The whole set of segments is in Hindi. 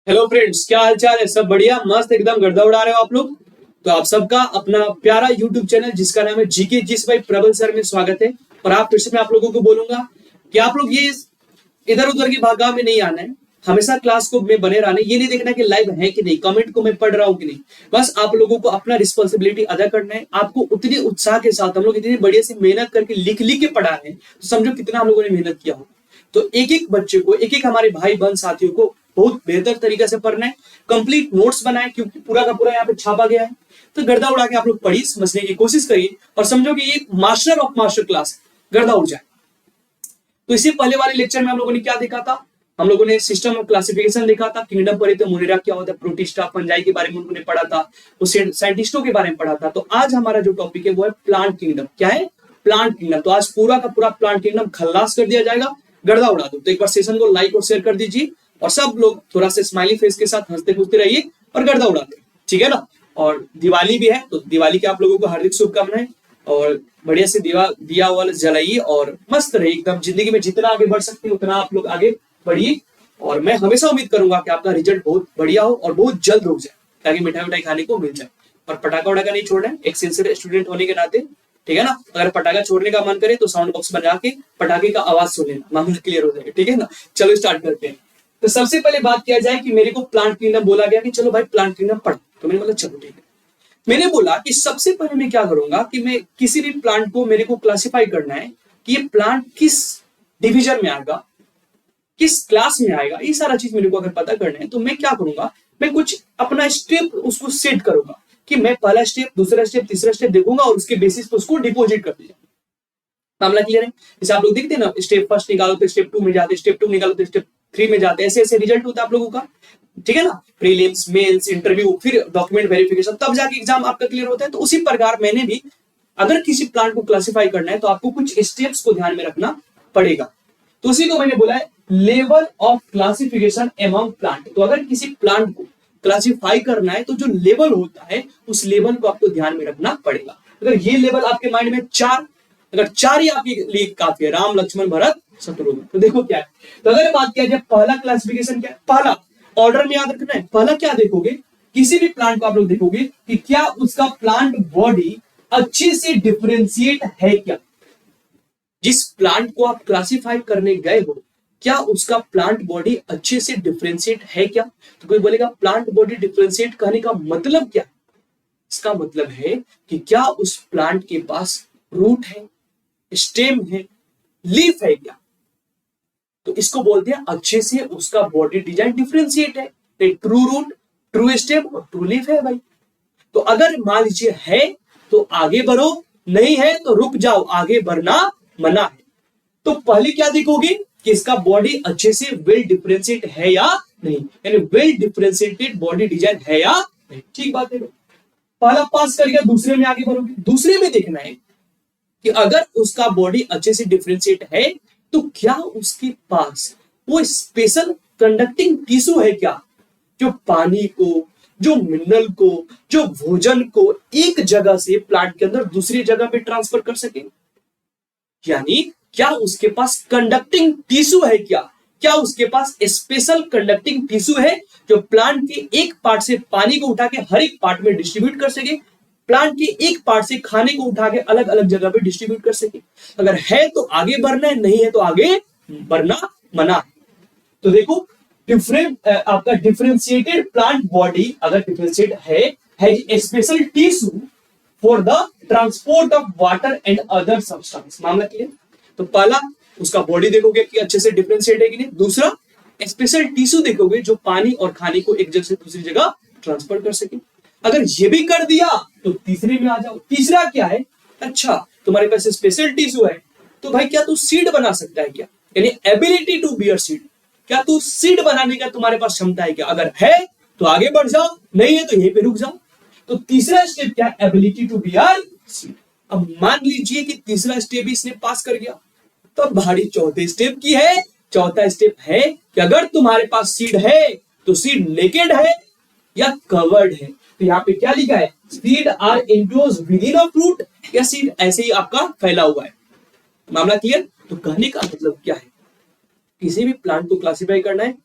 हेलो फ्रेंड्स, क्या हाल चाल है। सब बढ़िया, मस्त एकदम गर्दा उड़ा रहे हो आप लोग। तो आप सबका अपना प्यारा यूट्यूब चैनल जिसका नाम है जीके जिस भाई प्रबल सर में स्वागत है। और आप फिर से मैं आप लोगों को बोलूंगा कि आप लोग ये इधर उधर की भागा में नहीं आना है। हमेशा क्लास को में बने रहना है। ये नहीं देखना कि लाइव है कि नहीं, कमेंट को मैं पढ़ रहा हूँ कि नहीं। बस आप लोगों को अपना रिस्पॉन्सिबिलिटी अदा करना है। आपको उतनी उत्साह के साथ हम लोग इतनी बढ़िया से मेहनत करके लिख लिख के पढ़ा रहे हैं, तो समझो कितना हम लोगों ने मेहनत किया हो। तो एक एक बच्चे को, एक एक हमारे भाई बहन साथियों को बहुत बेहतर तरीके से पढ़ना है। कंप्लीट नोट्स बनाए, क्योंकि पूरा का पूरा यहाँ पे छापा गया है। तो गर्दा उड़ा के आप लोग पढ़िए, समझने की कोशिश करिए और समझो कि ये मास्टर ऑफ मास्टर क्लास गर्दा उड़ जाए। तो इसी पहले वाले लेक्चर में हम लोगों ने क्या देखा था? हम लोगों ने सिस्टम ऑफ क्लासिफिकेशन देखा था, किंगडम परित मुनिरा क्या होता है, प्रोटिस्टा फंजाई के बारे में उन्होंने पढ़ा था, उस साइंटिस्टों के बारे में पढ़ा था। तो आज हमारा जो टॉपिक है वो है प्लांट किंगडम। क्या है? Plant kingdom. तो आज पूरा का पूरा प्लांट किंगडम खल्लास कर दिया जाएगा, गर्दा उड़ा दो। तो एक बार सेशन को लाइक और शेयर कर दीजिए और सब लोग थोड़ा सा स्माइली फेस के साथ हंसते खुशते रहिए और गर्दा उड़ाते, ठीक है ना। और दिवाली भी है, तो दिवाली की आप लोगों को हार्दिक शुभकामनाएं। और बढ़िया से दिया वाला जलाइए और मस्त रहिए एकदम। जिंदगी में जितना आगे बढ़ सकते हैं उतना आप लोग आगे बढ़िए। और मैं हमेशा उम्मीद करूंगा कि आपका रिजल्ट बहुत बढ़िया हो और बहुत जल्द रुक जाए, ताकि मिठाई मिठाई खाने को मिल जाए। और पटाखा वटाखा नहीं छोड़ना है, एक सिंसियर स्टूडेंट होने के नाते, ठीक है ना। अगर पटाखा छोड़ने का मन करे तो साउंड बॉक्स बजा के पटाखे का आवाज सुन लेना, मामला क्लियर हो जाएगा, ठीक है ना। चलो स्टार्ट करते हैं। तो सबसे पहले बात किया जाए कि मेरे को प्लांट किंगडम बोला गया कि चलो भाई प्लांट किंगडम पढ़। तो मैंने बोला चलो ठीक है। मैंने बोला कि सबसे पहले मैं क्या करूंगा कि मैं किसी भी प्लांट को मेरे को क्लासिफाई करना है कि ये प्लांट किस डिवीजन में आएगा, किस क्लास में आएगा। ये सारा चीज मेरे को अगर पता करना है तो मैं क्या करूंगा, मैं कुछ अपना स्टेप उसको सेट करूंगा कि मैं पहला स्टेप, दूसरा स्टेप, तीसरा स्टेप देखूंगा और उसके बेसिस पर उसको डिपोजिट कर दिया। मामला क्लियर है? जैसे आप लोग देखते हैं ना, स्टेप फर्स्ट निकालो तो स्टेप 2 में जाते, स्टेप 2 निकालो तो स्टेप 3 में जाते, ऐसे ऐसे रिजल्ट होता है आप लोगों का, ठीक है ना। प्रीलिम्स, मेंस, इंटरव्यू, फिर डॉक्यूमेंट वेरिफिकेशन, तब जाके एग्जाम आपका क्लियर होता है। तो उसी प्रकार मैंने भी, अगर किसी प्लांट को क्लासिफाई करना है तो आपको कुछ स्टेप्स को ध्यान में रखना पड़ेगा। तो उसी को मैंने बोला है level of classification among plant. तो अगर किसी प्लांट को क्लासिफाई करना है तो जो लेवल होता है उस लेवल को आपको ध्यान में रखना पड़ेगा। अगर ये लेवल आपके माइंड में चार, अगर चार ही आपके लिए काफी है, राम लक्ष्मण भरत शत्रुघ्न, तो देखो क्या है। तो अगर बात किया जाए पहला क्लासिफिकेशन क्या है, पहला ऑर्डर में याद रखना है। पहला क्या देखोगे, किसी भी प्लांट को आप लोग देखोगे कि क्या उसका प्लांट बॉडी अच्छे से डिफरेंशिएट है क्या। जिस प्लांट को आप क्लासिफाई करने गए हो, क्या उसका प्लांट बॉडी अच्छे से डिफरेंशिएट है क्या। तो कोई बोलेगा प्लांट बॉडी डिफरेंशिएट कहने का मतलब क्या है? इसका मतलब है कि क्या उस प्लांट के पास रूट है, स्टेम है, लीफ है क्या। तो इसको बोलते हैं अच्छे से उसका बॉडी डिजाइन डिफरेंशिएट है। ट्रू रूट, ट्रू स्टेम और ट्रू लीफ है भाई। तो अगर मान लीजिए है तो आगे बढ़ो, नहीं है तो रुक जाओ, आगे बढ़ना मना है। तो पहले क्या देखोगे कि इसका बॉडी अच्छे से वेल डिफरेंशिएट है या नहीं, यानी वेल डिफरेंशिएटेड बॉडी डिजाइन है या नहीं। ठीक बात है। पहला पास कर गया, दूसरे में आगे बढ़ोगे। दूसरे में देखना है कि अगर उसका बॉडी अच्छे से डिफरेंशिएट है तो क्या उसके पास वो स्पेशल कंडक्टिंग टिश्यू है क्या, जो पानी को, जो मिनरल को, जो भोजन को एक जगह से प्लांट के अंदर दूसरी जगह पे ट्रांसफर कर सके। यानी क्या उसके पास कंडक्टिंग टिश्यू है क्या, क्या उसके पास स्पेशल कंडक्टिंग टिश्यू है जो प्लांट के एक पार्ट से पानी को उठा के हर एक पार्ट में डिस्ट्रीब्यूट कर सके, प्लांट के एक पार्ट से खाने को उठा के अलग अलग जगह पे डिस्ट्रीब्यूट कर सके। अगर है तो आगे बढ़ना है, नहीं है तो आगे बढ़ना मना है। तो देखो डिफरेंट आपका डिफरेंशिएटेड प्लांट बॉडी अगर डिफरेंशिएट है special tissue for the transport of water and other substance. मामला क्लियर। तो पहला उसका बॉडी देखोगे कि अच्छे से डिफरेंशिएट है कि नहीं। दूसरा स्पेशल टिश्यू देखोगे जो पानी और खाने को एक जगह से दूसरी जगह ट्रांसफर कर सके। अगर ये भी कर दिया तो तीसरे में आ जाओ। तीसरा क्या है, अच्छा तुम्हारे पास स्पेशल टिश्यू है तो भाई क्या तू सीड बना सकता है क्या, यानी एबिलिटी टू बियर सीड। क्या तू सीड बनाने का तुम्हारे पास क्षमता है क्या। अगर है तो आगे बढ़ जाओ, नहीं है तो यहीं पे रुक जाओ। तो तीसरा स्टेप क्या है, एबिलिटी टू बियर सीड। अब मान लीजिए कि तीसरा स्टेप इसने पास कर गया, तो भारी चौथे स्टेप की है। चौथा स्टेप है कि अगर तुम्हारे पास सीड है तो सीड नेकेड है या कवर्ड है। तो यहाँ पे क्या लिखा है, seed are enclosed within a fruit, या सीड ऐसे ही आपका फैला हुआ है। मामला क्लियर। तो कहने का मतलब क्या है, किसी भी प्लांट को क्लासिफाई करना है,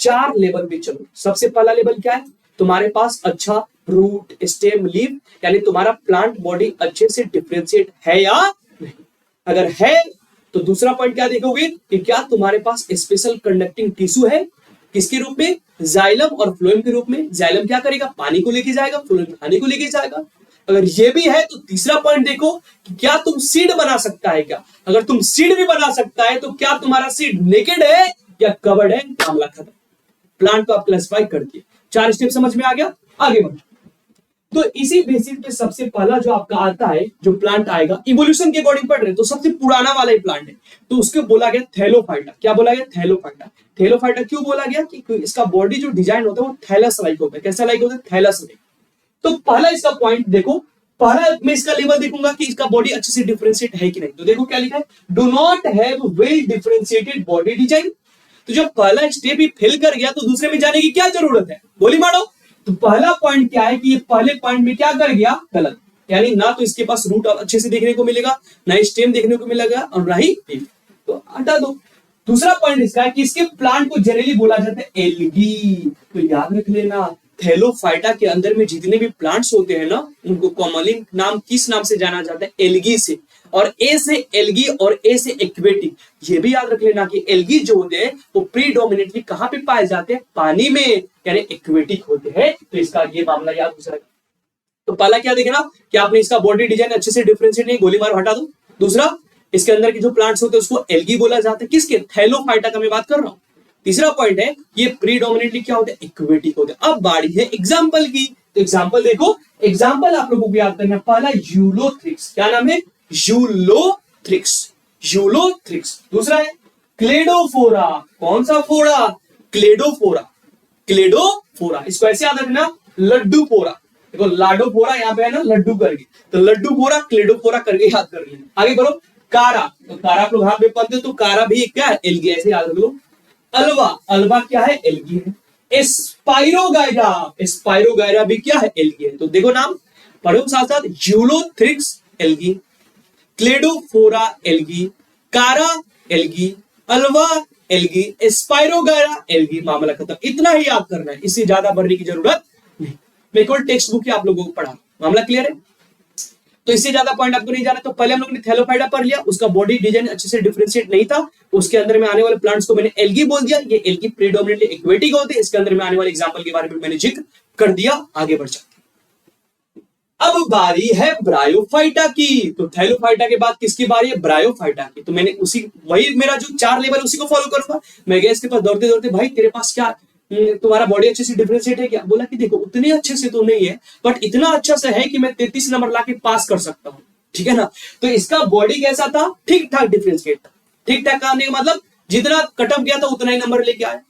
4 लेवल पे चलो। सबसे पहला लेवल क्या है, तुम्हारे पास अच्छा रूट, स्टेम, लीफ, यानी तुम्हारा प्लांट बॉडी अच्छे से डिफरेंशिएट है या नहीं। अगर है तो दूसरा पॉइंट क्या देखोगे कि क्या तुम्हारे पास स्पेशल कंडक्टिंग टिश्यू है, किसके रूप में, जाइलम और फ्लोएम के रूप में। जाइलम क्या करेगा, पानी को लेके जाएगा, फ्लोएम खाने को लेके जाएगा। अगर ये भी है तो तीसरा पॉइंट देखो कि क्या तुम सीड बना सकता है क्या। अगर तुम सीड भी बना सकता है तो क्या तुम्हारा सीड नेकेड है या कवर्ड है, मामला खत्म। प्लांट को आप क्लासिफाई कर दिए। 4 स्टेप समझ में आ गया, आगे बढ़ो। तो इसी बेसिस पे सबसे पहला जो आपका आता है, जो प्लांट आएगा, इवोल्यूशन के अकॉर्डिंग पढ़ रहे तो सबसे पुराना वाला ही प्लांट है, तो उसको बोला गया थैलोफाइटा। क्या बोला गया, थैलोफाइटा। थैलोफाइटा क्यों बोला गया कि इसका बॉडी जो डिजाइन होता है वो थैलस लाइक होता है। कैसा लाइक होता है, थैलस लाइक। तो पहला इसका पॉइंट देखो, पहला मैं इसका लेवल देखूंगा कि इसका बॉडी अच्छे से डिफरेंशिएट है कि नहीं। तो देखो क्या लिखा है, do not have well differentiated body design. तो जब पहला स्टेप ही फेल कर गया तो दूसरे में जाने की क्या जरूरत है, गोली मारो। तो पहला पॉइंट क्या है कि ये पहले पॉइंट में क्या कर गया, गलत। यानी ना तो इसके पास रूट अच्छे से देखने को मिलेगा, ना स्टेम देखने को मिलेगा, और ना ही लीफ, तो हटा दो। दूसरा पॉइंट इसका है कि इसके प्लांट को जनरली बोला जाता है एल्गी। तो याद रख लेना, थैलोफाइटा के अंदर में जितने भी प्लांट्स होते हैं ना, उनको कॉमनली नाम किस नाम से जाना जाता है, एल्गी से। और ए से एल्गी और ए से एक्वेटिक। ये भी याद रख लेना कि एल्गी जो होते हैं वो प्रीडोमिनेटली कहां पे पाए जाते हैं, पानी में, यानी एक्वेटिक होते हैं। तो इसका ये मामला याद हो जाएगा। तो पहला क्या देखना कि आपने इसका बॉडी डिजाइन अच्छे से डिफरेंशिएट नहीं, गोली मार हटा दो। दूसरा, इसके अंदर के जो प्लांट्स होते हैं उसको एल्गी बोला जाता है, किसके, थैलोफाइटा का मैं बात कर रहा हूं। तीसरा पॉइंट है, ये प्रीडोमिनेटली क्या होते हैं, एक्वेटिक होते हैं। अब बारी है एग्जाम्पल की। तो एग्जाम्पल देखो, एग्जाम्पल आप लोगों को याद करना। पहला यूलोथ्रिक्स, क्या नाम है, यूलोथ्रिक्स, यूलोथ्रिक्स। दूसरा है क्लेडोफोरा। कौन सा फोरा, क्लेडोफोरा, क्लेडोफोरा। इसको ऐसे याद रखना, लड्डू फोरा। देखो लाडोफोरा यहाँ पे है ना, लड्डू करके, तो लड्डू फोरा, क्लेडोफोरा करके याद कर लेना। आगे बढ़ो, कारा। तो कारा आप लोग हाथ में पढ़ते तो कारा भी क्या है, एल्गी, ऐसे याद रख लो। अल्वा, अल्वा क्या है, एल्गी है। स्पाइरोगाइरा, स्पाइरोगाइरा भी क्या है, एल्गी है। तो देखो नाम पढ़ो साथ साथ, यूलोथ्रिक्स एल्गी, क्लेडोफोरा एल्गी, कारा algae, Alva algae, spirogyra algae, मामला खत्म। इतना ही याद करना है, इससे ज्यादा बढ़ने की जरूरत नहीं। मैं केवल टेक्स्ट बुक ही आप लोगों को पढ़ा, मामला क्लियर है। तो इससे ज्यादा पॉइंट आपको नहीं जाना। तो पहले हम लोगों ने थैलोफाइटा पढ़ लिया, उसका बॉडी डिजाइन अच्छे से डिफरेंशिएट नहीं था। उसके अंदर में आने वाले प्लांट्स को मैंने एल्गी बोल दिया। ये एल्गी प्रीडोमिनेटली एक्वेटिक होते हैं। इसके अंदर में आने वाले एग्जांपल के बारे में मैंने जिक्र कर दिया। आगे बढ़ जाते, अब बारी है ब्रायोफाइटा की। तो थैलोफाइटा के बाद किसकी बारी है, ब्रायोफाइटा की। तो मैंने उसी, वही मेरा जो 4 लेवल उसी को फॉलो करूंगा। मैं गया इसके पास दौड़ते दौड़ते, भाई तेरे पास क्या, तुम्हारा बॉडी अच्छे से डिफरेंशिएट है क्या। बोला कि देखो उतने अच्छे से तो नहीं है, बट इतना अच्छा से है कि मैं 33 नंबर लाके पास कर सकता हूं, ठीक है ना। तो इसका बॉडी कैसा था, ठीक ठाक डिफरेंशिएट था। ठीक ठाक कहने का मतलब जितना कटअप गया था उतना ही नंबर लेके आया।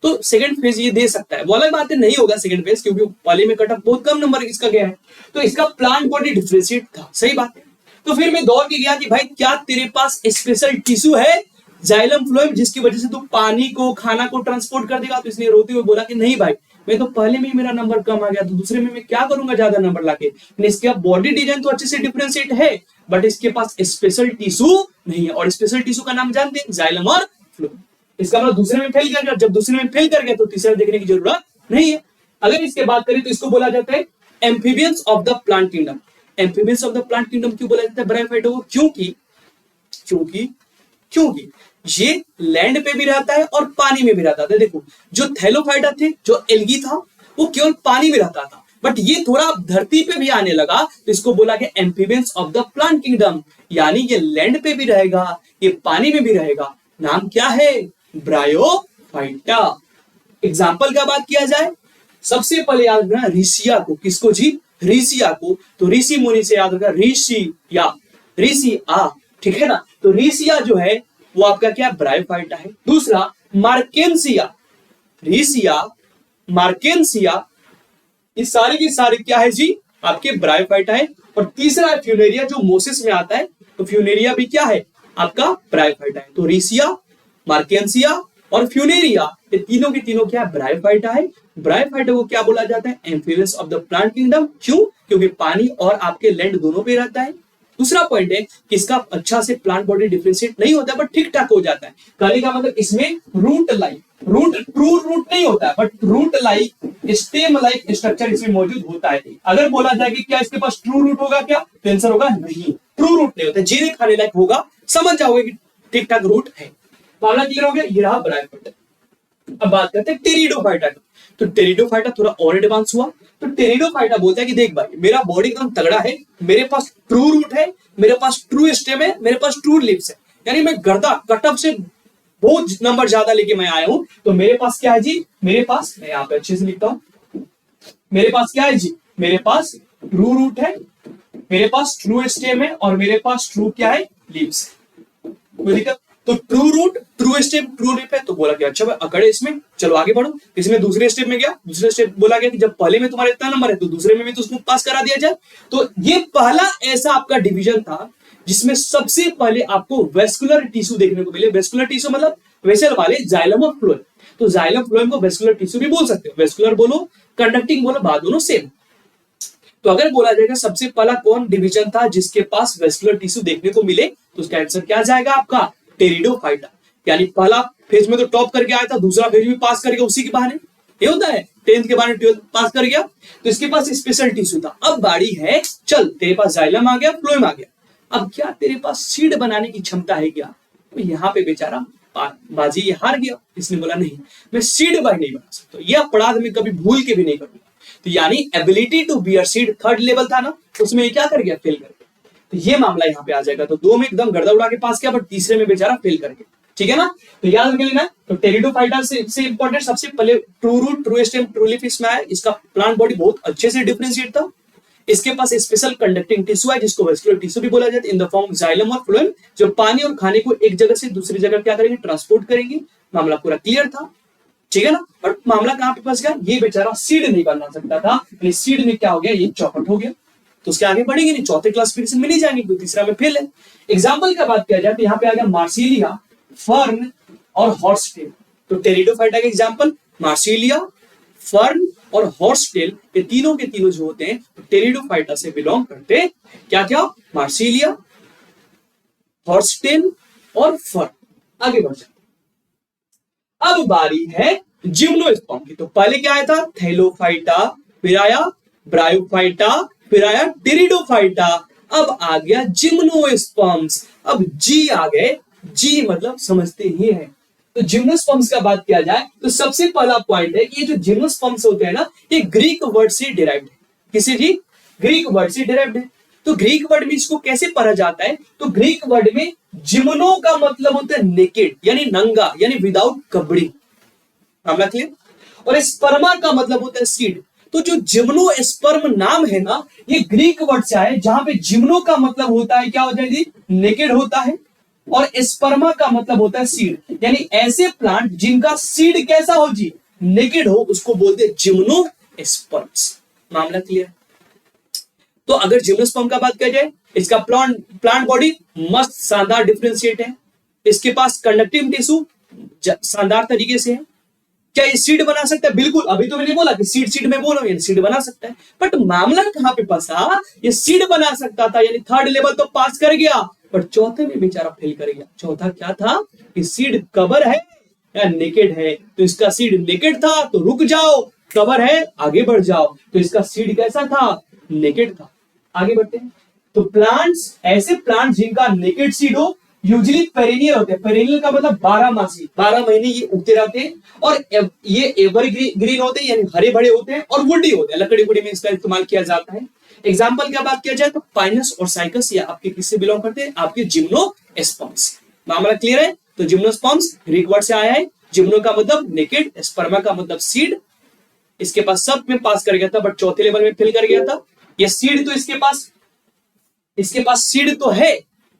तो सेकंड फेज ये दे सकता है, वो अलग बात है, नहीं होगा सेकंड फेज, क्योंकि पहले में कटअप बहुत कम नंबर इसका गया है। तो इसका प्लांट बॉडी डिफरेंशिएट था, सही बात है। तो फिर मैं दौड़ के गया कि भाई क्या तेरे पास स्पेशल टिश्यू है, जाइलम फ्लोएम, जिसकी वजह से तू पानी को, खाना को ट्रांसपोर्ट कर देगा। तो इसने रोते हुए बोला कि नहीं भाई, मैं तो पहले में ही मेरा नंबर कम आ गया, तो दूसरे में मैं क्या करूंगा ज्यादा नंबर लाके। इसके बॉडी डिजाइन तो अच्छे से डिफरेंशिएट है, बट इसके पास स्पेशल टिश्यू नहीं है। और स्पेशल टिश्यू का नाम जानते हैं, जाइलम और फ्लोएम। इसका मतलब दूसरे में फेल कर गया। जब दूसरे में फेल कर गया तो तीसरे देखने की जरूरत नहीं है। अगर इसके बात करें तो इसको बोला जाता है amphibians of the plant kingdom. Amphibians of the plant kingdom क्यों बोला जाता है ब्रायोफाइटा को, क्योंकि ये लैंड पे भी रहता है और पानी में भी रहता था। देखो जो थैलोफाइटा थे, जो एल्गी था, वो केवल पानी में रहता था, बट ये थोड़ा धरती पे भी आने लगा, तो इसको बोला गया amphibians of the plant kingdom. यानी ये लैंड पे भी रहेगा, ये पानी में भी रहेगा। नाम क्या है, ब्रायोफाइटा। एग्जाम्पल का बात किया जाए, सबसे पहले याद रखना ऋषिया को। किसको जी, ऋषिया को। तो ऋषि मुनि से याद रखना ऋषिया, ठीक है ना। तो ऋषिया जो है वो आपका क्या, ब्रायोफाइटा है। दूसरा मार्केंसिया, ऋषिया, मार्केंसिया, ये सारे के सारे क्या है जी, आपके ब्रायोफाइटा है। और तीसरा है फ्यूनेरिया, जो मोसेस में आता है। तो फ्यूनेरिया भी क्या है, आपका ब्रायोफाइटा है। तो ऋषिया, मार्केंसिया और फ्यूनेरिया, ये तीनों के तीनों क्या है, ब्रायोफाइटा है। ब्रायोफाइटा को क्या बोला जाता है, amphibians of the plant kingdom. क्यों, क्योंकि पानी और आपके लैंड दोनों पे रहता है। दूसरा पॉइंट है कि इसका अच्छा से प्लांट बॉडी डिफरेंशिएट नहीं होता है, बट ठीक ठाक हो जाता है। कहने का मतलब इसमें root life, root true root नहीं होता है, but root like stem like structure इसमें मौजूद होता है। अगर बोला जाए कि क्या इसके पास ट्रू रूट होगा क्या, तो आंसर होगा नहीं, ट्रू रूट नहीं होता, जीरे खाने लायक होगा, समझ जाओगे कि ठीक ठाक रूट है। मामला क्लियर हो गया, ये रहा ब्रायोफाइटा। अब बात करते हैं टेरिडोफाइटा की। तो टेरिडोफाइटा थोड़ा और एडवांस हुआ। तो टेरिडोफाइटा बोलता है कि देख भाई, मेरा बॉडी एकदम तगड़ा है, मेरे पास ट्रू रूट है, मेरे पास ट्रू स्टेम है, मेरे पास ट्रू लिप्स है, यानी मैं गर्दा कटअप से बहुत नंबर ज्यादा लेके मैं आया हूं। तो मेरे पास क्या है जी, मेरे पास, मैं यहाँ पे अच्छे से लिखता हूं, मेरे पास क्या है जी, मेरे पास ट्रू रूट है, मेरे पास ट्रू स्टेम है, और मेरे पास ट्रू क्या है, लिप्स है। कोई दिक्कत? तो true root, true stem, true leaf है। तो बोला कि अच्छा भाई अकड़े इसमें, चलो आगे बढ़ो। इसमें दूसरे स्टेप में गया, दूसरे स्टेप बोला गया कि जब पहले में तुम्हारा इतना नंबर है तो दूसरे में भी तो उसको पास करा दिया जाए। तो ये पहला ऐसा आपका डिवीजन था जिसमें सबसे पहले आपको वेस्कुलर टिश्यू देखने को मिले। वेस्कुलर टिश्यू मतलब वेसल वाले, जाइलम और फ्लोएम। तो जाइलम फ्लोएम को वेस्कुलर टिश्यू भी बोल सकते हो, वेस्कुलर बोलो, कंडक्टिंग बोलो, बात दोनों सेम। तो अगर बोला जाएगा सबसे पहला कौन डिवीजन था जिसके पास वेस्कुलर टिश्यू देखने को मिले, तो उसका आंसर क्या जाएगा आपका, टेरिडोफाइटा। यानी पहला फेज में तो टॉप करके आया था, दूसरा फेज भी पास कर गया उसी के बहाने, ये होता है 10th के बहाने 12th पास कर गया, तो इसके पास स्पेशल टिश्यू था। अब बारी है, चल तेरे पास जाइलम आ गया, फ्लोएम आ गया, अब क्या तेरे पास सीड बनाने की क्षमता है क्या? तो यहाँ पे बेचारा बाजी ये हार गया। इसने बोला नहीं, मैं सीड भाई नहीं बना सकता, यह अपराध में कभी भूल के भी नहीं करूंगा। तो यानी ability to bear seed third level था ना, उसमें ये क्या कर गया, फेल कर गया। तो ये मामला यहाँ पे आ जाएगा। तो दो में एकदम गर्दा उड़ा के पास किया, बट तीसरे में बेचारा फेल कर गया। ठीक है ना, तो याद रख लेना। तो टेरिडोफाइटा से इंपॉर्टेंट सबसे पहले true root, true stem, true leaf इसमें आया। इसका प्लांट बॉडी बहुत अच्छे से डिफरेंशिएट था। इसके पास स्पेशल कंडक्टिंग टिश्यू है जिसको वेस्कुलर टिश्यू भी बोला जाता है, इन द फॉर्म जाइलम और फ्लोएम, जो पानी और खाने को एक जगह से दूसरी जगह क्या करेंगे, ट्रांसपोर्ट करेंगे। मामला पूरा क्लियर था, ठीक है ना। बट मामला कहां पे फंस गया, ये बेचारा सीड नहीं बना सकता था, सीड में क्या हो गया, ये चौपट हो गया। तो उसके आगे बढ़ेंगे नहीं, चौथे क्लासिफिकेशन में नहीं जाएंगे, तो तीसरा में फेल है। एग्जाम्पल का बात किया जाए तो यहाँ पे आ गया मार्सिलिया, फर्न और हॉर्सटेल। तो टेरिडोफाइटा के एग्जाम्पल मार्सिलिया, फर्न और हॉर्सटेल, ये तीनों के तीनों जो होते हैं तो टेरिडोफाइटा से बिलोंग करते हैं। क्या क्या, मार्सिलिया, हॉर्सटेल और फर्न। आगे बढ़ जाए। अब बारी है जिम्नोस्पर्म की। तो पहले क्या आया था, थैलोफाइटा, फिर आया ब्रायोफाइटा, फिर आया टेरिडोफाइटा, अब आ गया जिम्नोस्पर्म्स। अब जी आ गए, जी मतलब समझते ही हैं। तो जिम्नोस्पर्म्स का बात किया जाए तो सबसे पहला पॉइंट है कि ये जो जिम्नोस्पर्म्स होते हैं ना, ये ग्रीक वर्ड से डिराइव्ड है। किसी जी, ग्रीक वर्ड से डिराइव्ड है। तो ग्रीक वर्ड में इसको कैसे पढ़ा जाता है, तो ग्रीक वर्ड में जिम्नो का मतलब होता है नेकेड, यानी नंगा, यानी विदाउट कपड़े। मामला क्लियर। और स्पर्मा का मतलब होता है सीड। तो जो जिम्नो स्पर्म नाम है ना, ये ग्रीक वर्ड से आए, जहां पे जिम्नो का मतलब होता है क्या हो जाएगी, नेकेड होता है, और स्पर्मा का मतलब होता है सीड। यानी ऐसे प्लांट जिनका सीड कैसा हो जी, नेकेड हो, उसको बोलते हैं जिम्नोस्पर्म्स। मामला क्लियर। तो अगर जिम्नोस्पर्म का बात किया जाए, इसका प्लांट बॉडी मस्त शानदार डिफरेंशिएट है, इसके पास कंडक्टिव टिश्यू शानदार तरीके से है। क्या ये सीड बना सकता है, बिल्कुल। अभी तो मैंने बोला कि सीड में बोलो, ये सीड बना सकता है, बट मामला कहां पे फंसा, ये सीड बना सकता था, यानी थर्ड लेवल तो पास कर गया, पर चौथे में बेचारा फेल कर गया। चौथा क्या था कि सीड कवर है या नेकेड है। तो इसका सीड नेकेड था, तो रुक जाओ, कवर है आगे बढ़ जाओ। तो इसका सीड कैसा था, नेकेड था। आगे बढ़ते हैं। तो प्लांट्स, ऐसे प्लांट जिनका नेकेड सीड हो, यूजुअली पेरेनियल होते हैं। पेरेनियल का मतलब 12 मासी, 12 महीने ये उगते रहते हैं, और ये एवरग्रीन होते हैं, यानी हरे भरे होते हैं, और वुडी होते हैं, लकड़ी वुडी में इसका इस्तेमाल किया जाता है। एग्जाम्पल क्या बात किया जाए तो पाइनस और साइकस, ये आपके किससे बिलोंग करते हैं, आपके जिम्नोस्पर्म्स। मामला क्लियर है। तो जिम्नोस्पर्म्स ग्रीक वर्ड से आया है, जिम्नो का मतलब नेकेड, स्पर्मा का मतलब सीड। इसके पास सब में पास कर गया था, बट चौथे लेवल में फेल कर गया था। ये सीड तो इसके पास सीड तो है,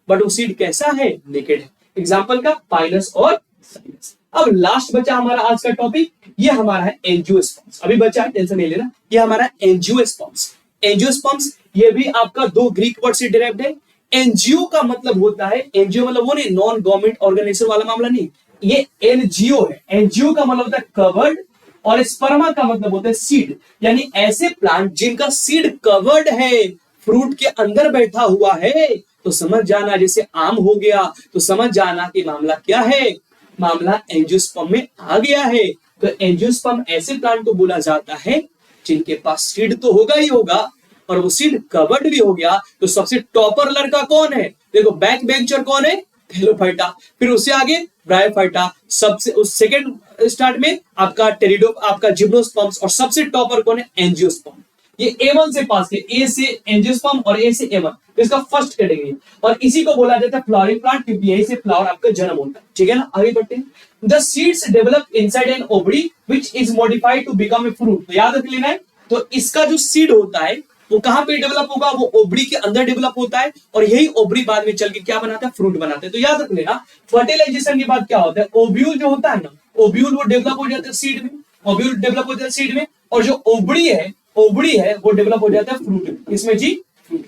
बट वो सीड कैसा है, नेकेड है। एग्जाम्पल का पाइनस और साइकस। अब लास्ट बचा हमारा आज का टॉपिक, ये हमारा है एंजियोस्पर्म्स। अभी बचा है, टेंशन नहीं लेना, ये हमारा एंजियोस्पर्म्स। एंजियोस्पर्म्स ये भी आपका दो ग्रीक वर्ड से डिराइव्ड है। एनजीओ का मतलब होता है, एनजीओ मतलब वो नहीं, नॉन गवर्नमेंट ऑर्गेनाइजेशन वाला मामला नहीं, ये एनजीओ है। एनजीओ का मतलब होता है कवर्ड, और स्पर्मा का मतलब होता है सीड। यानी ऐसे प्लांट जिनका सीड कवर्ड है, फ्रूट के अंदर बैठा हुआ है, तो समझ जाना, जैसे आम हो गया, तो समझ जाना कि मामला क्या है, मामला एंजियोस्पर्म में आ गया है। तो एंजियोस्पर्म ऐसे प्लांट को बोला जाता है जिनके पास सीड तो होगा ही होगा और वो सीड कवर्ड भी हो गया। तो सबसे टॉपर लड़का कौन है? देखो बैक बेंचर कौन है? थैलोफाइटा। फिर उससे आगे ब्रायोफाइटा, सबसे उस सेकंड स्टार्ट में आपका टेरिडो, आपका जिम्नोस्पर्म्स, और सबसे टॉपर कौन है? एंजियोस्पर्म। ये A1 से पास है, ए से एंजियोस्पर्म और ए से A1, तो इसका फर्स्ट कैटेगरी। और इसी को बोला जाता है फ्लावरिंग प्लांट, क्योंकि यही से फ्लावर आपका जन्म होता है। ठीक है ना, आगे बढ़ते हैं। The seeds develop inside an ovary which is modified to become a fruit. तो याद रख लेना है, तो इसका जो सीड होता है वो कहां पे डेवलप होगा? वो ओवरी के अंदर डेवलप होता है, और यही ओवरी बाद में चल के क्या बनाता है? फ्रूट बनाता है। तो याद रख लेना, फर्टिलाइजेशन के बाद क्या होता है? ओव्यूल जो होता है ना, ओव्यूल वो डेवलप हो जाता है सीड में, ओव्यूल डेवलप हो जाता है सीड में, और जो ओवरी है वो डेवलप हो जाता है फ्रूट में। इसमें जी फ्रूट,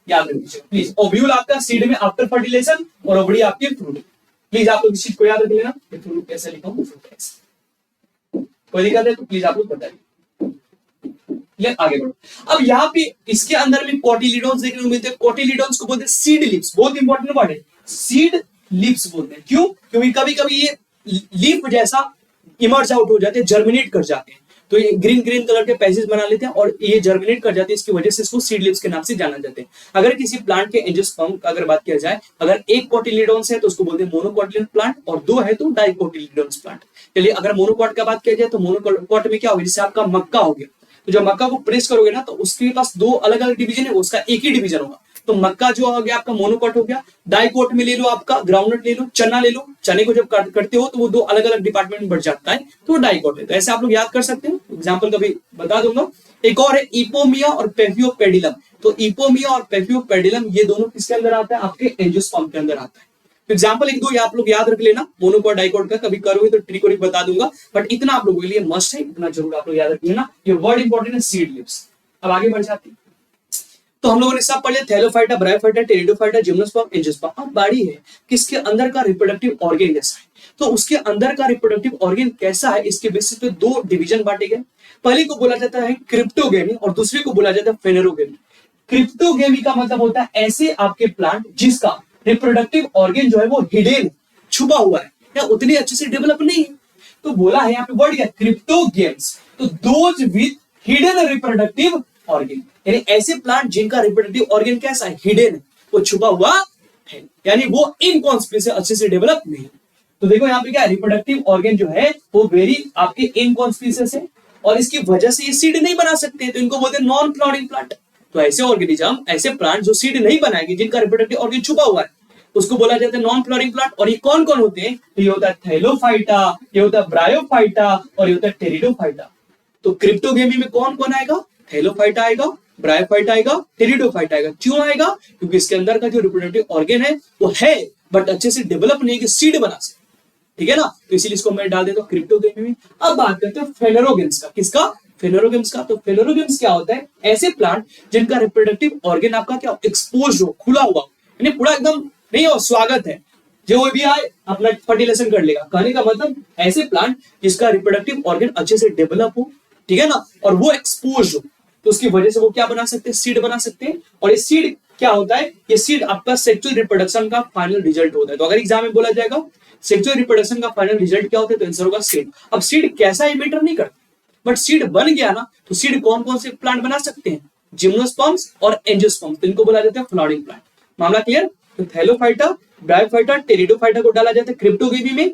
याद रखिए प्लीज। ओव्यूल आपका सीड में आफ्टर फर्टिलाइजेशन, और ओवरी आपके फ्रूट। प्लीज आप लोग इस चीज को याद रख लेना। फ्रूट कैसे लिखा हूं? फ्रूट कैसे, कोई दिक्कत है तो प्लीज आप लोग बताइए। आगे बढ़ो। अब यहाँ पे इसके अंदर में कोटिलीडोन्स देखने को मिलते हैं। कोटिलीडोन्स को बोलते हैं सीड लिप्स। बहुत इंपॉर्टेंट वर्ड है, सीड लिप्स बोलते हैं। क्यों? क्योंकि कभी कभी ये लीफ जैसा इमर्ज आउट हो जाते हैं, जर्मिनेट कर जाते हैं, तो ये ग्रीन ग्रीन कलर के पैसेज बना लेते हैं और ये जर्मिनेट कर जाते हैं। इसकी वजह से इसको सीड लिप्स के नाम से जाना जाते हैं। अगर किसी प्लांट के एंजियोस्पर्म का अगर बात किया जाए, अगर एक कोटिलीडोन्स है तो उसको बोलते हैं मोनोकोटिलिडोन प्लांट, और दो है तो डाइकोटिलीडोन्स प्लांट। चलिए, अगर मोनोकोट का बात किया जाए तो मोनोकोट में क्या होगा? जैसे आपका मक्का हो गया, तो जब मक्का को प्रेस करोगे ना तो उसके पास दो अलग अलग डिवीजन है, उसका एक ही डिवीजन होगा। तो मक्का जो हो गया आपका मोनोकोट हो गया। डाइकोट में ले लो आपका ग्राउंडनट ले लो, चना ले लो, चने को जब करते हो तो वो दो अलग अलग डिपार्टमेंट में बढ़ जाता है, तो वो डाइकोट है। तो ऐसे आप लोग याद कर सकते हो, एग्जाम्पल कभी बता दूंगा। एक और है इपोमिया और पेफियोपेडिलम। तो इपोमिया और पेफियोपेडिलम ये दोनों किसके अंदर आता है? आपके एंजियोस्पर्म के अंदर आता है। एग्जाम्पल एक दो आप लोग याद रख लेना मोनोकोट डाइकोट का, कभी करोगे तो ट्रिक और बता दूंगा, बट इतना आप लोगों के लिए मस्ट है, इतना जरूर आप लोग याद रख लेना। ये वर्ड इंपॉर्टेंट है, सीड लिप्स। अब आगे बढ़ जाते हैं। तो हम लोगों ने सब पढ़ लिया, Thallophyta, bryophyta, pteridophyta, gymnosperm, angiosperm. अब बारी है किसके अंदर का रिप्रोडक्टिव ऑर्गन कैसा है। तो उसके अंदर का रिप्रोडक्टिव ऑर्गन कैसा है, इसके बेसिस पे दो डिवीजन बांटे गए। पहले को बोला जाता है क्रिप्टोगेमी और दूसरे को बोला जाता है फेनेरोगेमी। क्रिप्टोगेमी का मतलब होता है ऐसे आपके प्लांट जिसका रिप्रोडक्टिव ऑर्गन जो है वो हिडन, छुपा हुआ है या उतनी अच्छे से डेवलप नहीं है। तो बोला है यहाँ पे वर्ड क्या? क्रिप्टोगेम्स। तो those with hidden reproductive organ, यानी ऐसे प्लांट जिनका रिप्रोडक्टिव ऑर्गन कैसा है? हिडन है, वो छुपा हुआ है, यानी वो इनकॉन्स्पिकुअस से अच्छे से डेवलप नहीं। तो देखो यहाँ पे क्या, रिप्रोडक्टिव ऑर्गन जो है वो वेरी आपके इनकॉन्स्पिकुअस है, और इसकी वजह से ये सीड नहीं बना सकते, तो इनको बोलते हैं नॉन फ्लावरिंग प्लांट। तो ऐसे ऑर्गेनिज्म, ऐसे प्लांट जो सीड नहीं बनाएंगे, जिनका रिप्रोडक्टिव ऑर्गन छुपा हुआ है, उसको बोला जाता है नॉन फ्लोरिंग प्लांट। और ये कौन कौन होते हैं? तो ये होता है थैलोफाइटा, ये होता है ब्रायोफाइटा, और ये होता है टेरिडोफाइटा। तो क्रिप्टोगेमी में कौन कौन आएगा? थैलोफाइटा आएगा, ब्रायोफाइटा आएगा, टेरिडोफाइटा आएगा। क्यों आएगा? क्योंकि इसके अंदर का जो रिप्रोडक्टिव ऑर्गन है वो है, बट अच्छे से डेवलप नहीं है कि सीड बना सके। ठीक है ना, तो इसीलिए इसको मैं डाल देता हूँ क्रिप्टोगेमी में। अब बात करते हैं फेनेरोगेम्स का। किसका? फेनेरोगेम्स का। तो फेनेरोगेम्स क्या होता है? ऐसे प्लांट जिनका रिप्रोडक्टिव ऑर्गन आपका क्या, एक्सपोज हो, खुला हुआ, यानी पूरा एकदम नहीं हो, स्वागत है, जो भी आए अपना फर्टिलाइजेशन कर लेगा। कहने का मतलब ऐसे प्लांट जिसका रिप्रोडक्टिव ऑर्गन अच्छे से डेवलप हो, ठीक है ना, और वो एक्सपोज हो, तो उसकी वजह से वो क्या बना सकते हैं? सीड बना सकते हैं। और ये सीड क्या होता है? ये सीड आपका सेक्सुअल रिप्रोडक्शन का फाइनल रिजल्ट होता है। तो अगर एग्जाम में बोला जाएगा सेक्सुअल रिप्रोडक्शन का फाइनल रिजल्ट क्या होता है, तो आंसर होगा सीड। अब सीड कैसा है मैटर नहीं करता, बट सीड बन गया ना, तो सीड कौन कौन से प्लांट बना सकते हैं? जिम्नोस्पर्म्स और एंजियोस्पर्म्स, तो इनको बोला जाता है फ्लावरिंग प्लांट। मामला क्लियर? तो थैलोफाइटा, ब्रायोफाइटा, टेरिडोफाइटा को डाला जाता है क्रिप्टोगेमी में,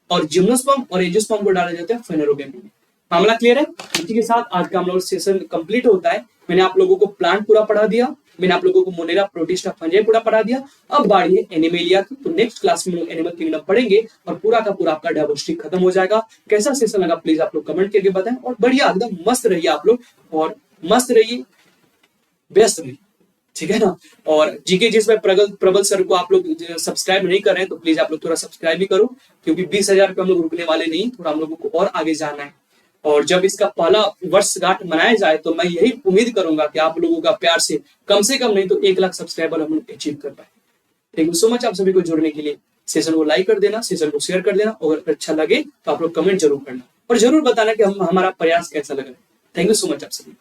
और जिम्नोस्पर्म और एंजियोस्पर्म को डाला जाता है फेनेरोगेमी में। मामला क्लियर है? इसी के साथ आज का हम लोग सेशन कंप्लीट होता है। मैंने आप लोगों को प्लांट पूरा पढ़ा दिया, मैंने आप लोगों को मोनेरा, प्रोटिस्टा, फंजाई पूरा पढ़ा दिया। अब बारी है एनिमेलिया की। तो नेक्स्ट क्लास में लोग एनिमल किंगडम पढ़ेंगे और पूरा का पूरा आपका डायवर्सिटी खत्म हो जाएगा। कैसा सेशन लगा प्लीज आप लोग कमेंट करके बताएं, और बढ़िया एकदम मस्त रहिए आप लोग, और मस्त रहिए, व्यस्त रहिए, ठीक है ना। और जीके जिस प्रबल सर को आप लोग सब्सक्राइब नहीं कर रहे हैं तो प्लीज आप लोग थोड़ा सब्सक्राइब भी करो, क्योंकि 20,000 पे हम लोग रुकने वाले नहीं, थोड़ा हम लोगों को और आगे जाना है। और जब इसका पहला वर्षगांठ मनाया जाए तो मैं यही उम्मीद करूंगा कि आप लोगों का प्यार से कम नहीं तो 1 लाख सब्सक्राइबर हम लोग अचीव कर पाए। थैंक यू सो मच आप सभी को जुड़ने के लिए। सेशन को लाइक कर देना, सेशन को शेयर कर देना, और अगर अच्छा लगे तो आप लोग कमेंट जरूर करना और जरूर बताना कि हमारा प्रयास कैसा लग रहा है। थैंक यू सो मच आप सभी।